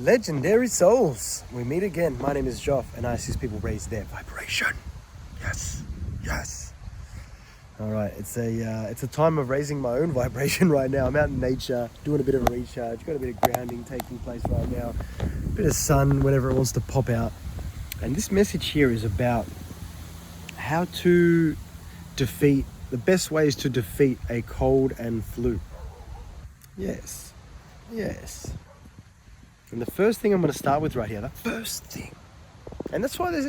Legendary souls, we meet again. My name is Joff, and I assist people raise their vibration. Yes, yes. All right, it's a time of raising my own vibration right now. I'm out in nature, doing a bit of a recharge. Got a bit of grounding taking place right now. A bit of sun whenever it wants to pop out. And this message here is about how to defeat the best ways to defeat a cold and flu. Yes, yes. And the first thing I'm going to start with right here, the first thing, and that's why this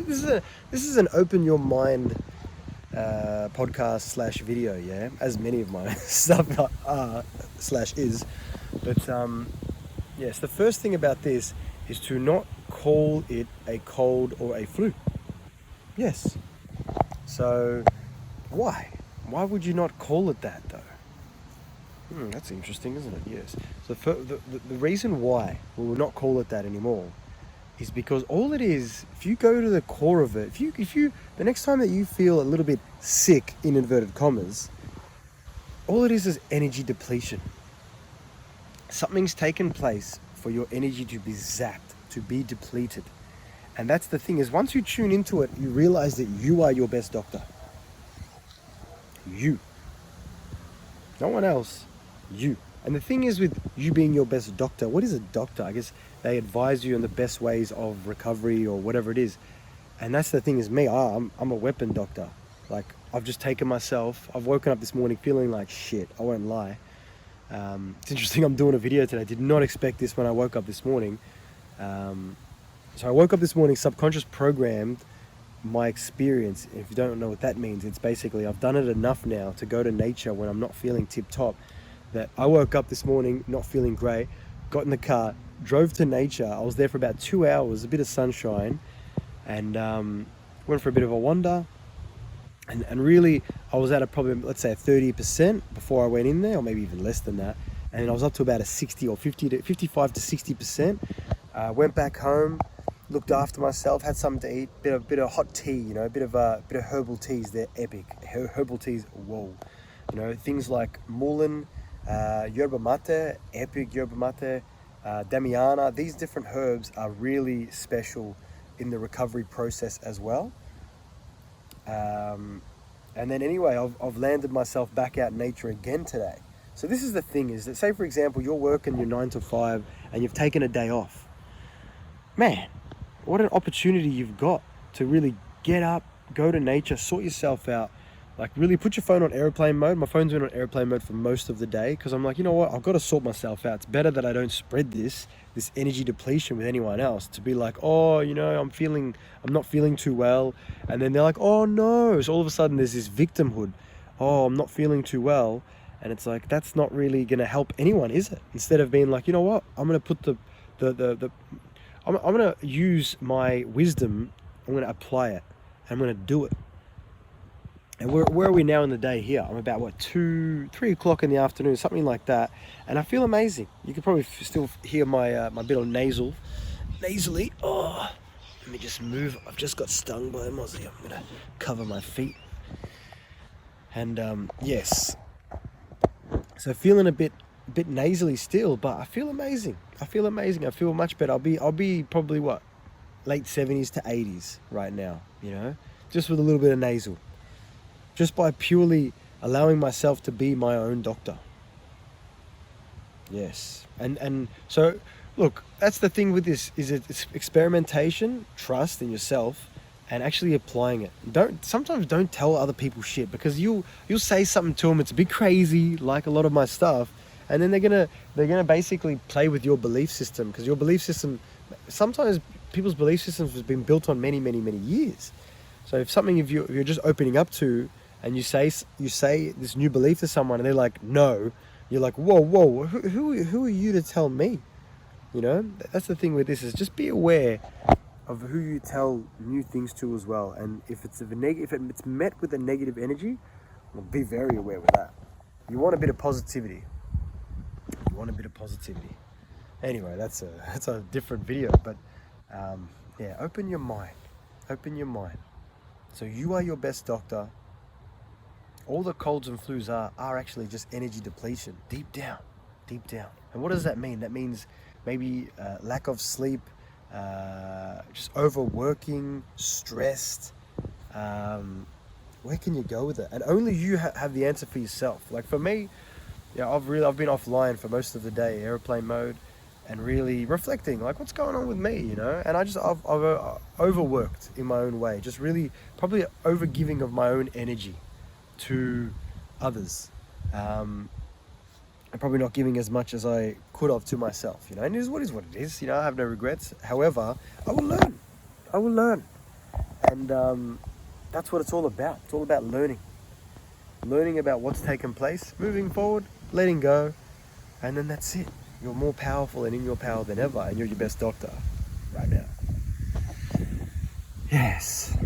is an open your mind podcast slash video, yeah, as many of my stuff are slash is. But yes, the first thing about this is to not call it a cold or a flu. Yes. So why? Why would you not call it that though? That's interesting, isn't it? Yes. So the reason why we will not call it that anymore is because all it is, if you go to the core of it, if you the next time that you feel a little bit sick, in inverted commas, all it is energy depletion. Something's taken place for your energy to be zapped, to be depleted. And that's the thing, is once you tune into it, you realize that you are your best doctor. You. No one else. You. And the thing is, with you being your best doctor, what is a doctor? I guess they advise you on the best ways of recovery or whatever it is. And that's the thing, is me, I'm a weapon doctor. Like, I've just taken myself, I've woken up this morning feeling like shit, I won't lie. It's interesting, I'm doing a video today. I did not expect this when I woke up this morning. So I woke up this morning, subconscious programmed my experience. If you don't know what that means, it's basically I've done it enough now to go to nature when I'm not feeling tip top, that I woke up this morning not feeling great, got in the car, drove to nature. I was there for about 2 hours, a bit of sunshine, and went for a bit of a wander. And really, I was at a probably, let's say, a 30% before I went in there, or maybe even less than that. And I was up to about a 60 or 50 to 55 to 60%. Went back home, looked after myself, had something to eat, bit of hot tea, you know, a bit of herbal teas. They're epic. Herbal teas, whoa. You know, things like mullein, yerba mate, epic yerba mate, damiana. These different herbs are really special in the recovery process as well. And then anyway, I've landed myself back out in nature again today. So this is the thing, is that, say for example, you're working your 9 to 5 and you've taken a day off. Man, what an opportunity you've got to really get up, go to nature, sort yourself out. Like, really put your phone on airplane mode. My phone's been on airplane mode for most of the day because I'm like, you know what, I've got to sort myself out. It's better that I don't spread this energy depletion with anyone else, to be like, oh, you know, I'm not feeling too well. And then they're like, oh no. So all of a sudden there's this victimhood. Oh, I'm not feeling too well. And it's like, that's not really going to help anyone, is it? Instead of being like, you know what, I'm going to put I'm going to use my wisdom, I'm going to apply it, and I'm going to do it. And where are we now in the day here? I'm about, 3 o'clock in the afternoon, something like that. And I feel amazing. You can probably still hear my bit of nasally. Oh, let me just move. I've just got stung by a mozzie. I'm going to cover my feet. And yes. So feeling a bit nasally still, but I feel amazing. I feel much better. I'll be probably late 70s to 80s right now, you know, just with a little bit of nasal. Just by purely allowing myself to be my own doctor. Yes. And so, look, that's the thing with this, is it's experimentation, trust in yourself, and actually applying it. Sometimes don't tell other people shit, because you'll say something to them, it's a bit crazy, like a lot of my stuff, and then they're gonna basically play with your belief system, because your belief system, sometimes people's belief systems has been built on many, many, many years. So if you're just opening up to, and you say this new belief to someone, and they're like, no, you're like, whoa, who are you to tell me? You know, that's the thing with this, is just be aware of who you tell new things to as well. And if it's met with a negative energy, well, be very aware with that. You want a bit of positivity. Anyway, that's a different video, but yeah, open your mind. So you are your best doctor. All the colds and flus are actually just energy depletion, deep down. And what does that mean? That means maybe lack of sleep, just overworking, stressed. Where can you go with it? And only you have the answer for yourself. Like for me, yeah, I've been offline for most of the day, airplane mode, and really reflecting, like what's going on with me, you know? And I've overworked in my own way, just really probably overgiving of my own energy to others. I'm probably not giving as much as I could have to myself, you know. And it is what it is, you know. I have no regrets. However, I will learn. I will learn, and that's what it's all about. It's all about learning about what's taken place, moving forward, letting go, and then that's it. You're more powerful and in your power than ever, and you're your best doctor right now. Yes.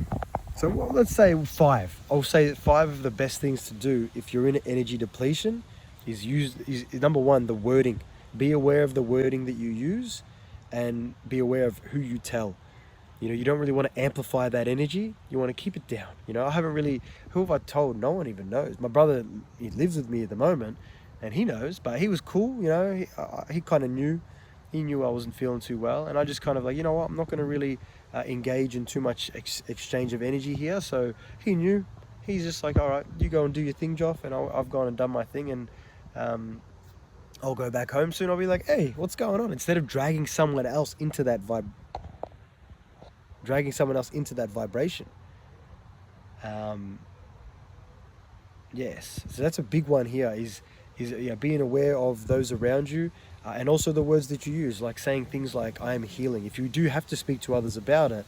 So let's say 5. I'll say that 5 of the best things to do if you're in an energy depletion is number 1, the wording. Be aware of the wording that you use, and be aware of who you tell. You know, you don't really want to amplify that energy. You want to keep it down. You know, who have I told? No one even knows. My brother, he lives with me at the moment, and he knows, but he was cool, you know. He kind of knew. He knew I wasn't feeling too well, and I just kind of like, you know what, I'm not going to really engage in too much exchange of energy here. So he knew. He's just like, all right, you go and do your thing, Joff, and I've gone and done my thing, and I'll go back home soon. I'll be like, hey, what's going on? Instead of dragging someone else into that vibration. Yes, so that's a big one here, is being aware of those around you, and also the words that you use, like saying things like, I am healing. If you do have to speak to others about it,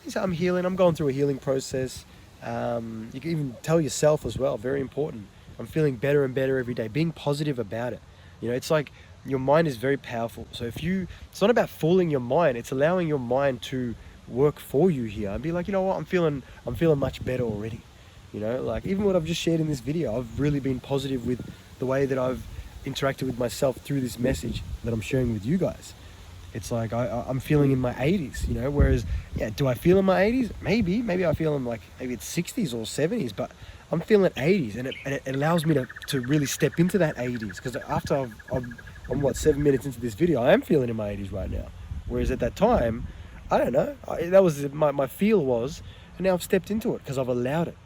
you say, I'm healing, I'm going through a healing process. You can even tell yourself as well, very important, I'm feeling better and better every day, being positive about it. You know, it's like your mind is very powerful. So it's not about fooling your mind, it's allowing your mind to work for you here and be like, you know what, I'm feeling much better already. You know, like even what I've just shared in this video, I've really been positive with the way that I've interacted with myself through this message that I'm sharing with you guys. It's like I'm feeling in my 80s, you know, whereas, yeah, do I feel in my 80s? Maybe I feel in like, maybe it's 60s or 70s, but I'm feeling 80s, and it allows me to really step into that 80s, because after I'm what, 7 minutes into this video, I am feeling in my 80s right now. Whereas at that time, I don't know, that was my feel was, and now I've stepped into it because I've allowed it.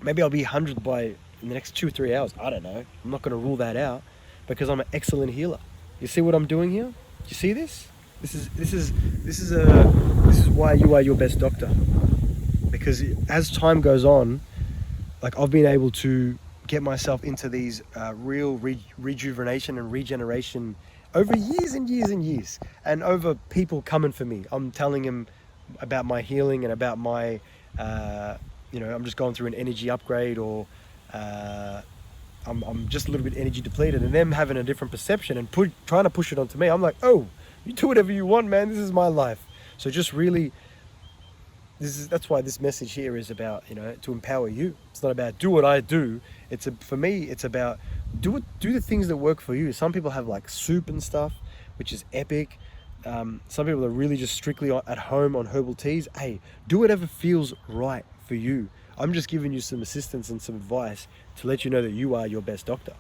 Maybe I'll be 100 in the next 2 or 3 hours. I don't know. I'm not going to rule that out, because I'm an excellent healer. You see what I'm doing here? Do you see this? This is why you are your best doctor. Because as time goes on, like I've been able to get myself into these real rejuvenation and regeneration over years and years and years, and over people coming for me. I'm telling them about my healing and about my, I'm just going through an energy upgrade, or I'm just a little bit energy depleted, and them having a different perception and trying to push it onto me. I'm like, oh, you do whatever you want, man. This is my life. So just really, that's why this message here is about, you know, to empower you. It's not about do what I do. For me, it's about do the things that work for you. Some people have like soup and stuff, which is epic. Some people are really just strictly at home on herbal teas. Hey, do whatever feels right for you. I'm just giving you some assistance and some advice to let you know that you are your best doctor.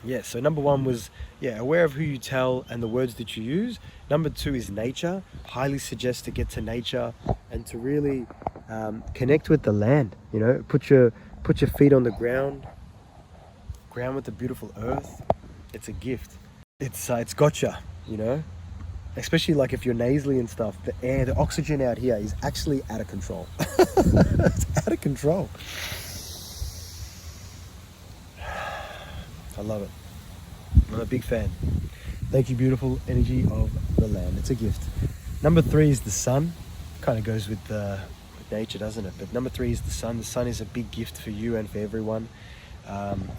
Yeah, so number 1 was, aware of who you tell and the words that you use. Number 2 is nature. Highly suggest to get to nature and to really connect with the land. You know, put your feet on the ground with the beautiful earth. It's a gift. It's gotcha, you know. Especially like if you're nasally and stuff, the oxygen out here is actually out of control. It's out of control. I love it. I'm a big fan. Thank you, beautiful energy of the land. It's a gift. Number 3 is the sun. Kind of goes with nature, doesn't it? But number 3 is the sun. The sun is a big gift for you and for everyone.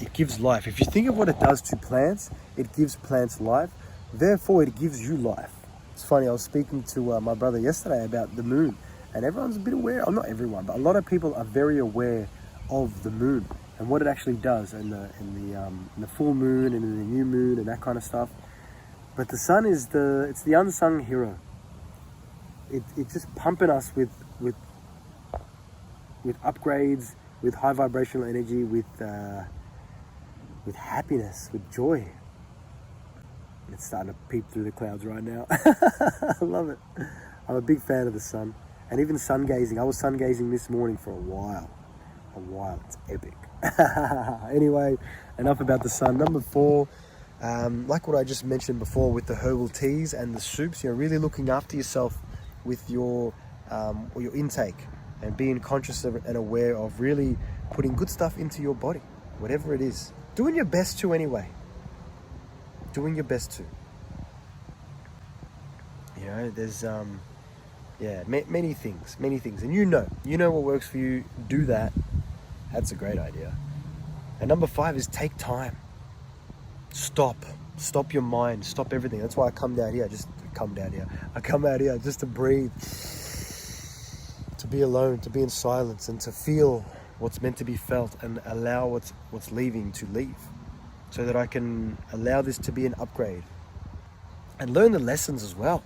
It gives life. If you think of what it does to plants, it gives plants life. Therefore, it gives you life. It's funny, I was speaking to my brother yesterday about the moon, and everyone's a bit aware, not everyone, but a lot of people are very aware of the moon and what it actually does in the full moon and in the new moon and that kind of stuff. But the sun is it's the unsung hero. It's just pumping us with upgrades, with high vibrational energy, with happiness, with joy. It's starting to peep through the clouds right now. I love it. I'm a big fan of the sun. And even sun gazing. I was sun gazing this morning for a while. It's epic. Anyway, enough about the sun. Number 4, like what I just mentioned before with the herbal teas and the soups, really looking after yourself with your intake and being conscious of it and aware of really putting good stuff into your body, whatever it is. Doing your best to anyway. Doing your best to. There's many things, and you know what works for you. Do that. That's a great idea. And number 5 is take time. Stop your mind, stop everything. That's why I come out here just to breathe, to be alone, to be in silence, and to feel what's meant to be felt and allow what's leaving to leave, so that I can allow this to be an upgrade and learn the lessons as well.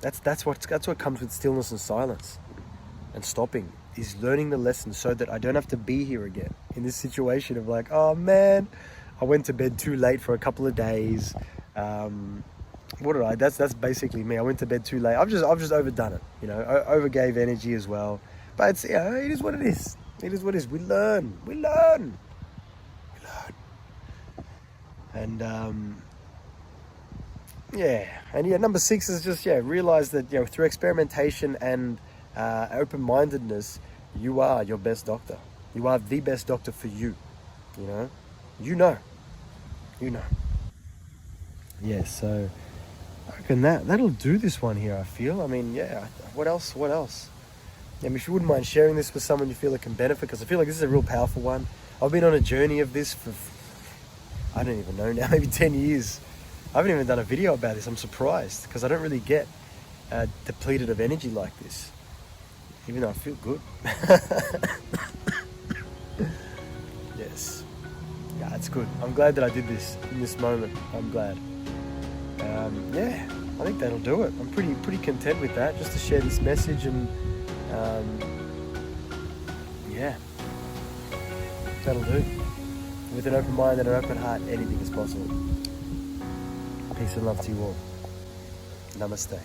That's what comes with stillness and silence and stopping, is learning the lessons so that I don't have to be here again in this situation of like, oh man, I went to bed too late for a couple of days. That's basically me. I went to bed too late. I've just overdone it. Overgave energy as well. But it's, it is what it is. It is what it is. We learn. And number 6 is just realize that through experimentation and open-mindedness, you are your best doctor. You are the best doctor for you. You know. Yeah, so I reckon that'll do this one here, I feel. I mean, what else? If you wouldn't mind sharing this with someone you feel it can benefit, because I feel like this is a real powerful one. I've been on a journey of this for, I don't even know now, maybe 10 years. I haven't even done a video about this. I'm surprised, because I don't really get depleted of energy like this, even though I feel good. Yes. Yeah, it's good. I'm glad that I did this in this moment. I'm glad. I think that'll do it. I'm pretty content with that, just to share this message, and that'll do. With an open mind and an open heart, anything is possible. Peace and love to you all. Namaste.